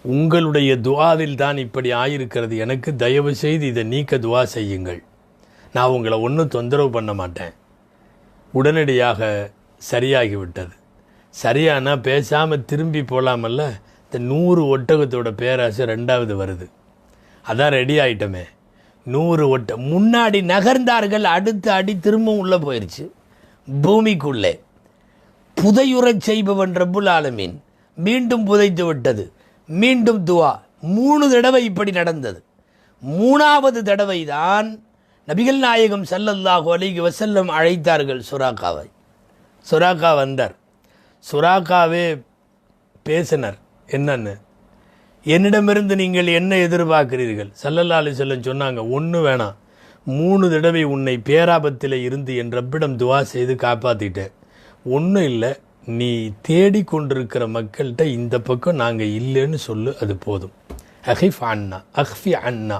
உங்களுடைய துவாவில் தான் இப்படி ஆயிருக்கிறது, எனக்கு தயவு செய்து இதை நீக்க துவா செய்யுங்கள், நான் உங்களை ஒன்றும் தொந்தரவு பண்ண மாட்டேன். உடனடியாக சரியாகிவிட்டது. சரியானா பேசாமல் திரும்பி போகலாமல்ல. இந்த 100 ஒட்டகத்தோட பேராசை 2வது வருது. அதான் ரெடி ஆயிட்டமே. 100 முன்னாடி நகர்ந்தார்கள், அடுத்த அடி திரும்பவும் உள்ளே போயிடுச்சு பூமிக்குள்ளே. புதையுறச் செய்பவன் ரப்புல் ஆலமீன் மீண்டும் புதைத்து விட்டது. மீண்டும் துவா 3 தடவை இப்படி நடந்தது. 3வது தடவை தான் நபிகள் நாயகம் ஸல்லல்லாஹு அலைஹி வஸல்லம் அழைத்தார்கள் சுராக்காவை. சுராக்கா வந்தார். சுராக்காவே பேசினார். என்னன்னு, என்னிடமிருந்து நீங்கள் என்ன எதிர்பார்க்கிறீர்கள்? ஸல்லல்லாஹு அலைஹி வஸல்லம் சொன்னாங்க, ஒன்று வேணாம், 3 தடவை உன்னை பேராபத்தில் இருந்து என் ரப்பிடம் துவா செய்து காப்பாற்றிட்டேன். ஒன்றும் இல்லை, நீ தேடிக்கொண்டிருக்கிற மக்கள்கிட்ட இந்த பக்கம் நாங்கள் இல்லைன்னு சொல்லு, அது போதும். அஹ்ஃபி அண்ணா,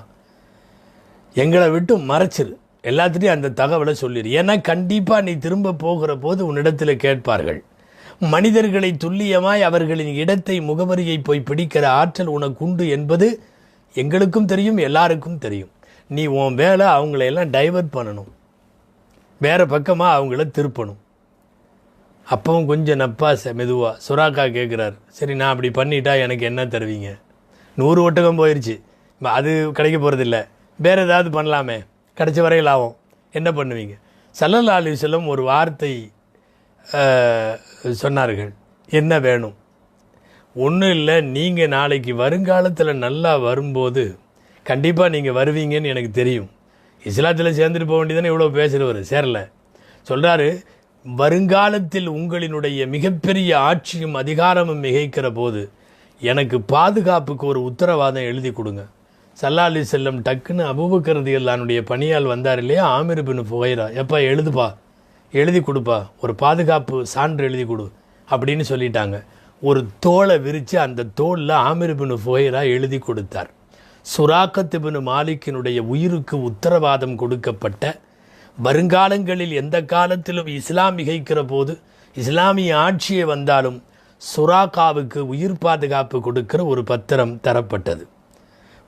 எங்களை விட்டு மறைச்சிரு, எல்லாத்துட்டையும் அந்த தகவலை சொல்லிடு. ஏன்னா கண்டிப்பாக நீ திரும்ப போகிற போது உன்னிடத்தில் கேட்பார்கள். மனிதர்களை துல்லியமாய் அவர்களின் இடத்தை முகவரியை போய் பிடிக்கிற ஆற்றல் உனக்கு உண்டு என்பது எங்களுக்கும் தெரியும், எல்லாருக்கும் தெரியும். நீ உன் வேலை அவங்களையெல்லாம் டைவர்ட் பண்ணணும், வேறு பக்கமாக அவங்கள திருப்பணும். அப்பவும் கொஞ்சம் நப்பாச மெதுவாக சுராக்கா கேட்குறார், சரி நான் அப்படி பண்ணிட்டா எனக்கு என்ன தருவீங்க? 100 ஒட்டகம் போயிடுச்சு, அது கிடைக்க போகிறதில்ல, வேறு ஏதாவது பண்ணலாமே, கிடைச்ச வரையில் ஆகும், என்ன பண்ணுவீங்க? ஸல்லல்லாஹு அலைஹி வஸல்லம் ஒரு வார்த்தை சொன்னார்கள், என்ன வேணும்? ஒன்றும் இல்லை, நீங்கள் நாளைக்கு வருங்காலத்தில் நல்லா வரும்போது கண்டிப்பாக நீங்கள் வருவீங்கன்னு எனக்கு தெரியும். இஸ்லாத்தில் சேர்ந்துட்டு போக வேண்டியதானே இவ்வளோ பேசுகிறவர், சேரலை. சொல்கிறாரு, வருங்காலத்தில் உங்களினுடைய மிகப்பெரிய ஆட்சியும் அதிகாரமும் மிகைக்கிற போது எனக்கு பாதுகாப்புக்கு ஒரு உத்தரவாதம் எழுதி கொடுங்க. ஸல்லல்லாஹு அலைஹி வஸல்லம் டக்குன்னு அபூபக்கர் ரலியல்லாஹுடைய பணியால் வந்தார் இல்லையா, ஆமிர் பின் ஃபுகைரா, எப்பா எழுதுப்பா, எழுதி கொடுப்பா, ஒரு பாதுகாப்பு சான்று எழுதி கொடு அப்படின்னு சொல்லிட்டாங்க. ஒரு தோலை விரித்து அந்த தோளில் ஆமிர் பின் ஃபுகைரா எழுதி கொடுத்தார். சுராக்கத் பின் மாலிக்கினுடைய உயிருக்கு உத்தரவாதம் கொடுக்கப்பட்ட, வருங்காலங்களில் எந்த காலத்திலும் இஸ்லாம் மிகைக்கிற போது இஸ்லாமிய ஆட்சியே வந்தாலும் சுராக்காவுக்கு உயிர் பாதுகாப்பு கொடுக்கிற ஒரு பத்திரம் தரப்பட்டது.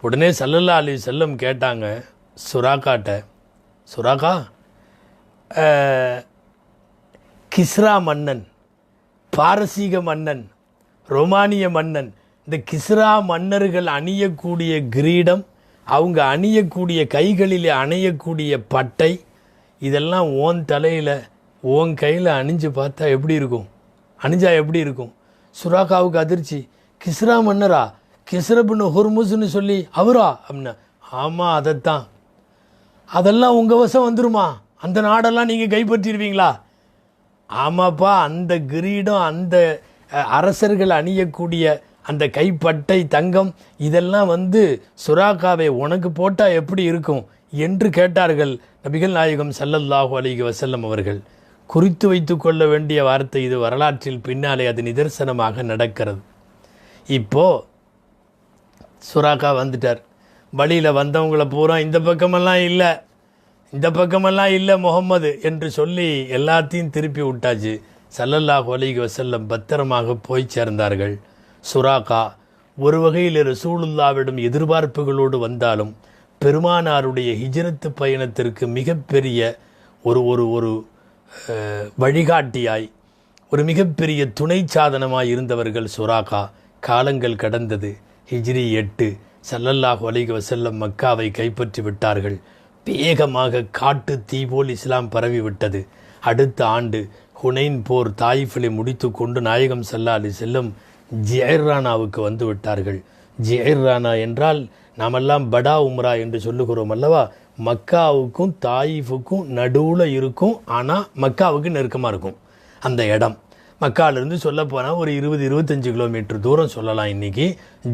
உடனே ஸல்லல்லாஹு அலைஹி வஸல்லம் கேட்டாங்க சுராக்காட்ட, சுராக்கா, கிஸ்ரா மன்னன், பாரசீக மன்னன், ரோமானிய மன்னன், இந்த கிஸ்ரா மன்னர்கள் அணியக்கூடிய கிரீடம், அவங்க அணியக்கூடிய கைகளில் அணியக்கூடிய பட்டை, இதெல்லாம் ஓன் தலையில் ஓன் கையில் அணிஞ்சு பார்த்தா எப்படி இருக்கும்? அணிஞ்சா எப்படி இருக்கும்? சுராக்காவுக்கு அதிர்ச்சி. கிஸ்ரா மன்னரா? கிஸ்ரபுன்னு ஹுர்முஸ்ன்னு சொல்லி அவரா அப்படின்னா, ஆமாம் அதைத்தான். அதெல்லாம் உங்கள் வசம் வந்துருமா? அந்த நாடெல்லாம் நீங்கள் கைப்பற்றிடுவீங்களா? ஆமாப்பா, அந்த கிரீடம், அந்த அரசர்கள் அணியக்கூடிய அந்த கைப்பட்டை தங்கம், இதெல்லாம் சுராக்காவை உனக்கு போட்டால் எப்படி இருக்கும் என்று கேட்டார்கள் நபிகள் நாயகம் ஸல்லல்லாஹு அலைஹி வஸல்லம் அவர்கள். குறித்து வைத்து கொள்ள வேண்டிய வார்த்தை இது. வரலாற்றில் பின்னாலே அது நிதர்சனமாக நடக்கிறது. இப்போது சுராக்கா வந்துட்டார். வழியில் வந்தவங்களை பூரா இந்த பக்கமெல்லாம் இல்லை, இந்த பக்கமெல்லாம் இல்லை முகம்மது என்று சொல்லி எல்லாத்தையும் திருப்பி விட்டாச்சு. ஸல்லல்லாஹு அலைஹி வஸல்லம் பத்திரமாக போய் சேர்ந்தார்கள். சுராக்கா ஒரு வகையில் ரசூலுல்லாவிடம் எதிர்பார்ப்புகளோடு வந்தாலும் பெருமானாருடைய ஹிஜ்ரத்து பயணத்திற்கு மிகப்பெரிய ஒரு ஒரு ஒரு வழிகாட்டியாய், ஒரு மிகப்பெரிய துணை சாதனமாய் இருந்தவர்கள் சுராக்கா. காலங்கள் கடந்தது. ஹிஜ்ரி 8 ஸல்லல்லாஹு அலைஹி வஸல்லம் மக்காவை கைப்பற்றி விட்டார்கள். வேகமாக காட்டு தீ போல் இஸ்லாம் பரவிவிட்டது. அடுத்த ஆண்டு ஹுனைன் போர் தாயிஃபிலே முடித்து கொண்டு நாயகம் ஸல்லல்லாஹு அலைஹி வஸல்லம் ஜிஐர்ரானாவுக்கு வந்து விட்டார்கள். ஜிஐர்ரானா என்றால் நாமெல்லாம் படா உம்ரா என்று சொல்லுகிறோம் அல்லவா? மக்காவுக்கும் தாயிஃபுக்கும் நடுவில் இருக்கும், ஆனால் மக்காவுக்கு நெருக்கமாக இருக்கும் அந்த இடம். மக்காலிருந்து சொல்லப்போனால் ஒரு 20-25 கிலோமீட்டர் தூரம் சொல்லலாம். இன்றைக்கி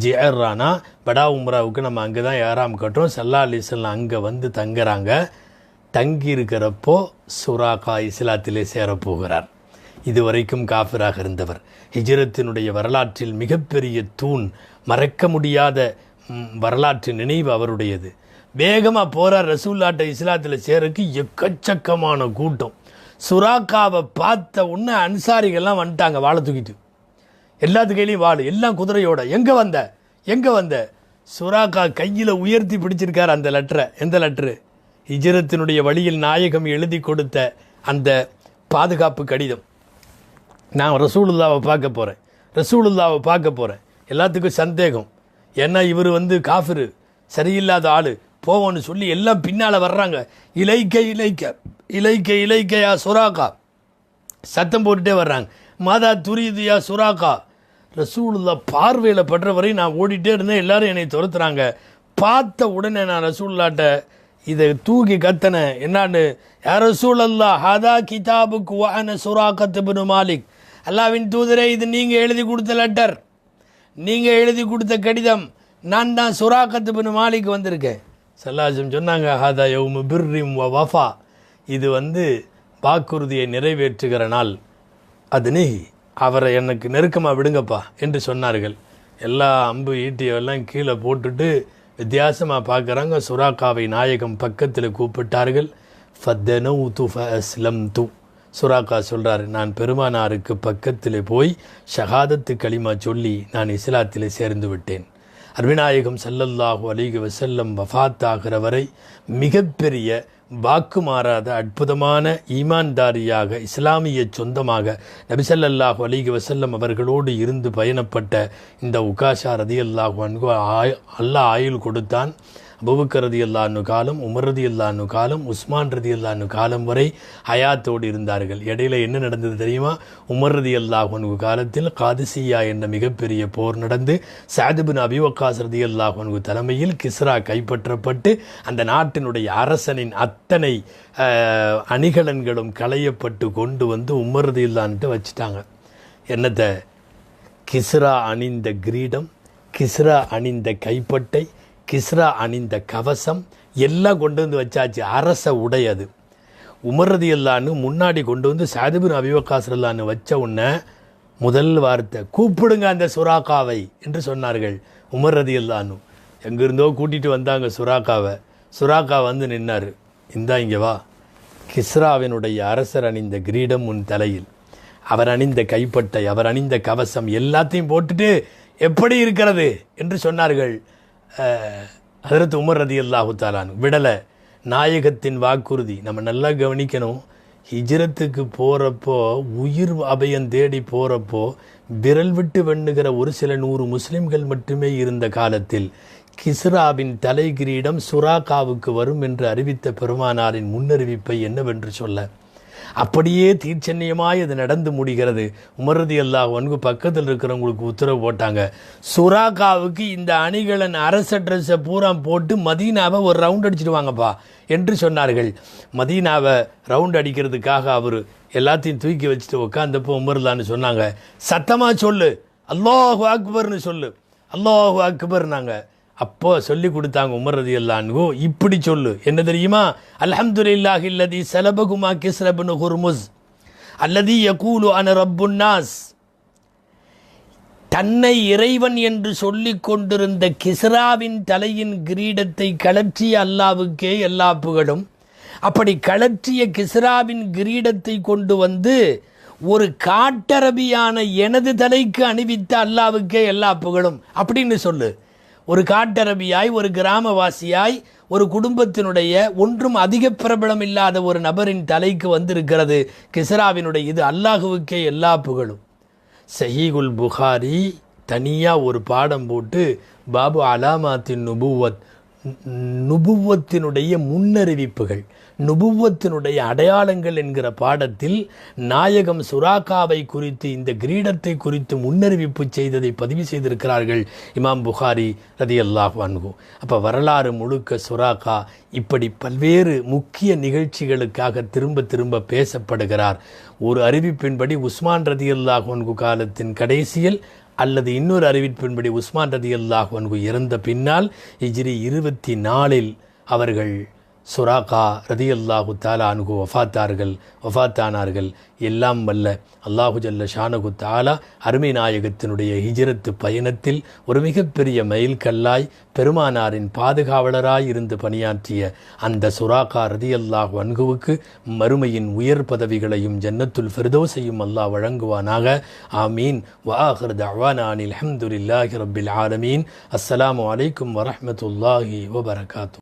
ஜிஐர்ரானா படா உம்ராவுக்கு நம்ம அங்கே தான் ஏறாம் கட்டுறோம். ஸல்லல்லாஹு அலைஹி வஸல்லம் அங்கே வந்து தங்குறாங்க. தங்கி இருக்கிறப்போ சுராக்கா இஸ்லாத்திலே சேரப்போகிறார். இதுவரைக்கும் காஃபிராக இருந்தவர். ஹிஜ்ரத்தினுடைய வரலாற்றில் மிகப்பெரிய தூண், மறக்க முடியாத வரலாற்று நினைவு அவருடையது. வேகமாக போகிறார் ரசூல்லாட்ட இஸ்லாத்தில் சேருக்கு. எக்கச்சக்கமான கூட்டம். சுராக்காவை பார்த்த உடனே அன்சாரிகள்லாம் வந்துட்டாங்க வாழை தூக்கிட்டு. எல்லாத்து கையிலையும் வாள், எல்லாம் குதிரையோட. எங்கே வந்த சுராக்கா கையில் உயர்த்தி பிடிச்சிருக்கார் அந்த லெட்டரை. எந்த லெட்ரு? ஹிஜ்ரத்தினுடைய வழியில் நாயகம் எழுதி கொடுத்த அந்த பாதுகாப்பு கடிதம். நான் ரசூலுல்லாவை பார்க்க போகிறேன். எல்லாத்துக்கும் சந்தேகம். ஏன்னா இவர் காஃபிரு, சரியில்லாத ஆள், போவோன்னு சொல்லி எல்லாம் பின்னால் வர்றாங்க. இலைக்க சுராக்கா சத்தம் போட்டுட்டே வர்றாங்க. மாதா துரிதியா சுராக்கா. ரசூலுல்லா பார்வையில் படுற வரை நான் ஓடிட்டே இருந்தேன். எல்லாரும் என்னை துரத்துறாங்க. பார்த்த உடனே நான் ரசூலுல்லாட்ட இதை தூக்கி கத்தனை. என்னான்னு, யார் ரசூலல்லா ஹதா கிதாபுக்கு வான சுராக்கத் இப்னு மாலிக். அல்லாவின் தூதரே, இது நீங்கள் எழுதி கொடுத்த லெட்டர், நீங்கள் எழுதி கொடுத்த கடிதம். நான் தான் சுராக்கத் இப்னு மாலிக் வந்திருக்கேன். ஸல்லல்லாஹு சொன்னாங்க, ஹதா யௌமு பிர்ரிம் வ வஃபா. இது வாக்குறுதியை நிறைவேற்றுகிற நாள். அது நீ அவரை எனக்கு நெருக்கமாக விடுங்கப்பா என்று சொன்னார்கள். எல்லா அம்பு ஈட்டியெல்லாம் கீழே போட்டுட்டு வித்தியாசமாக பார்க்குறாங்க. சுராக்காவை நாயகம் பக்கத்தில் கூப்பிட்டார்கள். ஃபத்தனௌது ஃபஅஸ்லம்து. சுராக்கா சொல்கிறார், நான் பெருமானாருக்கு பக்கத்தில் போய் ஷஹாதத்து களிமா சொல்லி நான் இஸ்லாத்தில் சேர்ந்து விட்டேன். அருவிநாயகம் ஸல்லல்லாஹு அலைஹி வஸல்லம் வஃபாத் ஆகிற வரை மிகப்பெரிய வாக்கு மாறாத அற்புதமான ஈமான்தாரியாக இஸ்லாமிய சொந்தமாக நபி ஸல்லல்லாஹு அலைஹி வஸல்லம் அவர்களோடு இருந்து பயணப்பட்ட இந்த உகாஷா ரதியல்லாஹு அன்ஹு அல்லாஹ் ஆயுள் கொடுத்தான். அபூபக்கர் ரதியல்லாஹு அன்ஹு காலம், உமர் ரதியல்லாஹு அன்ஹு காலம், உஸ்மான் ரதியல்லாஹு அன்ஹு காலம் வரை ஹயாத்தோடு இருந்தார்கள். இடையில என்ன நடந்தது தெரியுமா? உமர் ரதியல்லாஹு அன்ஹு காலத்தில் காதிசியா என்ற மிகப்பெரிய போர் நடந்து சஅத் இப்னு அபீ வக்காஸ் ரதியல்லாஹு அன்ஹு தலைமையில் கிஸ்ரா கைப்பற்றப்பட்டு அந்த நாட்டினுடைய அரசனின் அத்தனை அணிகலன்களும் களையப்பட்டு கொண்டு உமர் ரதியல்லாஹு அன்ஹு வச்சுட்டாங்க. என்னத்தை? கிஸ்ரா அணிந்த கிரீடம், கிஸ்ரா அணிந்த கைப்பட்டை, கிஸ்ரா அணிந்த கவசம் எல்லாம் கொண்டு வச்சாச்சு. அரச உடை அது. உமர் ரதியல்லாஹு அன்ஹு முன்னாடி கொண்டு சஅத் இப்னு அபீ வக்காஸ் ரலியல்லாஹு அன்ஹு வச்ச உடனே முதல் வார்த்தை, கூப்பிடுங்க அந்த சுராக்காவை என்று சொன்னார்கள். உமர் ரதியல்லாஹு அன்ஹு எங்கிருந்தோ கூட்டிகிட்டு வந்தாங்க சுராக்காவை. சுராக்கா நின்னார். இங்கே வா, கிஸ்ராவினுடைய அரசர் அணிந்த கிரீடம் உன் தலையில், அவர் அணிந்த கைப்பட்டை, அவர் அணிந்த கவசம் எல்லாத்தையும் போட்டுட்டு எப்படி இருக்கிறது என்று சொன்னார்கள். ஹதரத் உமர் ரதியல்லாஹு தஆலா அன்ஹு விடலை. நாயகத்தின் வாக்குறுதி நம்ம நல்லா கவனிக்கணும். ஹிஜ்ரத்துக்கு போகிறப்போ, உயிர் அபயம் தேடி போகிறப்போ விரல் விட்டு வெண்ணுகிற ஒரு சில 100 முஸ்லிம்கள் மட்டுமே இருந்த காலத்தில் கிஸ்ராவின் தலை கிரீடம் சுராக்காவுக்கு வரும் என்று அறிவித்த பெருமானாரின் முன்னறிவிப்பை என்னவென்று சொல்ல, அப்படியே தீர்ச்சன்னியமாய் அது நடந்து முடிகிறது. உமர் ரலியல்லாஹு அன்ஹு பக்கத்தில் இருக்கிறவங்களுக்கு உத்தரவு போட்டாங்க, சுராக்காவுக்கு இந்த அணிகளன் அரச ட்ரெஸ்ஸை பூரா போட்டு மதீனாவை ஒரு ரவுண்ட் அடிச்சுட்டு வாங்கப்பா என்று சொன்னார்கள். மதீனாவை ரவுண்ட் அடிக்கிறதுக்காக அவர் எல்லாத்தையும் தூக்கி வச்சுட்டு உட்காந்தப்போ உமர்லான்னு சொன்னாங்க, சத்தமாக சொல்லு, அல்லாஹு அக்பர்னு சொல்லு, அல்லாஹு அக்பர்னாங்க. அப்போ சொல்லி கொடுத்தாங்க உமர் ரலியல்லாஹு அன்ஹு, இப்படி சொல்லு, என்ன தெரியுமா? அல்ஹம்துலில்லாஹி அல்லதி ஸலபகுமா கிஸ்ரா இப்னு ஹுர்முஸ் அல்லதி யகூலு அன ரப்புன் நாஸ். தன்னை இறைவன் என்று சொல்லிக் கொண்டிருந்த கிஸ்ராவின் தலையின் கிரீடத்தை கழற்றிய அல்லாவுக்கே எல்லா புகழும். அப்படி கழற்றிய கிஸ்ராவின் கிரீடத்தை கொண்டு ஒரு காட்டரபியான எனது தலைக்கு அணிவித்த அல்லாவுக்கே எல்லா புகழும் அப்படின்னு சொல்லு. ஒரு காட்டரபியாய், ஒரு கிராமவாசியாய், ஒரு குடும்பத்தினுடைய ஒன்றும் அதிக பிரபலம் இல்லாத ஒரு நபரின் தலைக்கு வந்திருக்கிறது கிஸ்ராவினுடைய இது, அல்லாஹுவுக்கே எல்லா புகழும். சஹீஹுல் புகாரி தனியாக ஒரு பாடம் போட்டு பாபு அலாமாத்தின் நுபுவத்தினுடைய முன்னறிவிப்புகள், நுபுவத்தினுடைய அடையாளங்கள் என்கிற பாடத்தில் நாயகம் சுராக்காவை குறித்து, இந்த கிரீடத்தை குறித்து முன்னறிவிப்பு செய்ததை பதிவு செய்திருக்கிறார்கள் இமாம் புகாரி ரலியல்லாஹு அன்ஹு. அப்போ வரலாறு முழுக்க சுராக்கா இப்படி பல்வேறு முக்கிய நிகழ்ச்சிகளுக்காக திரும்ப திரும்ப பேசப்படுகிறார். ஒரு அறிவிப்பின்படி உஸ்மான் ரலியல்லாஹு அன்ஹு காலத்தின் கடைசியில் அல்லது இன்னொரு அறிவிப்பின்படி உஸ்மான் ரலியல்லாஹு அன்ஹு இறந்த பின்னால் ஹிஜ்ரி 24 அவர்கள் சுராகா ரதியல்லாஹு தாலா அன்ஹு வஃபாத்தானார்கள். எல்லாம் வல்ல அல்லாஹு ஜல்ல ஷானகு தாலா அருமை நாயகத்தினுடைய ஹிஜ்ரத்து பயணத்தில் ஒரு மிகப்பெரிய மைல்கல்லாய் பெருமானாரின் பாதுகாவலராய் இருந்து பணியாற்றிய அந்த சுராகா ரதியல்லாஹு அன்ஹுவுக்கு மறுமையின் உயர் பதவிகளையும் ஜன்னத்துல் ஃபிர்தௌஸையும் அல்லாஹ் வழங்குவானாக. ஆமீன். வஆகிர் தஅவானா அனில் ஹம்துலில்லாஹி ரப்பில் ஆலமீன். அஸ்ஸலாமு அலைக்கும் வரஹ்மத்துல்லாஹி வபரகாத்துஹு.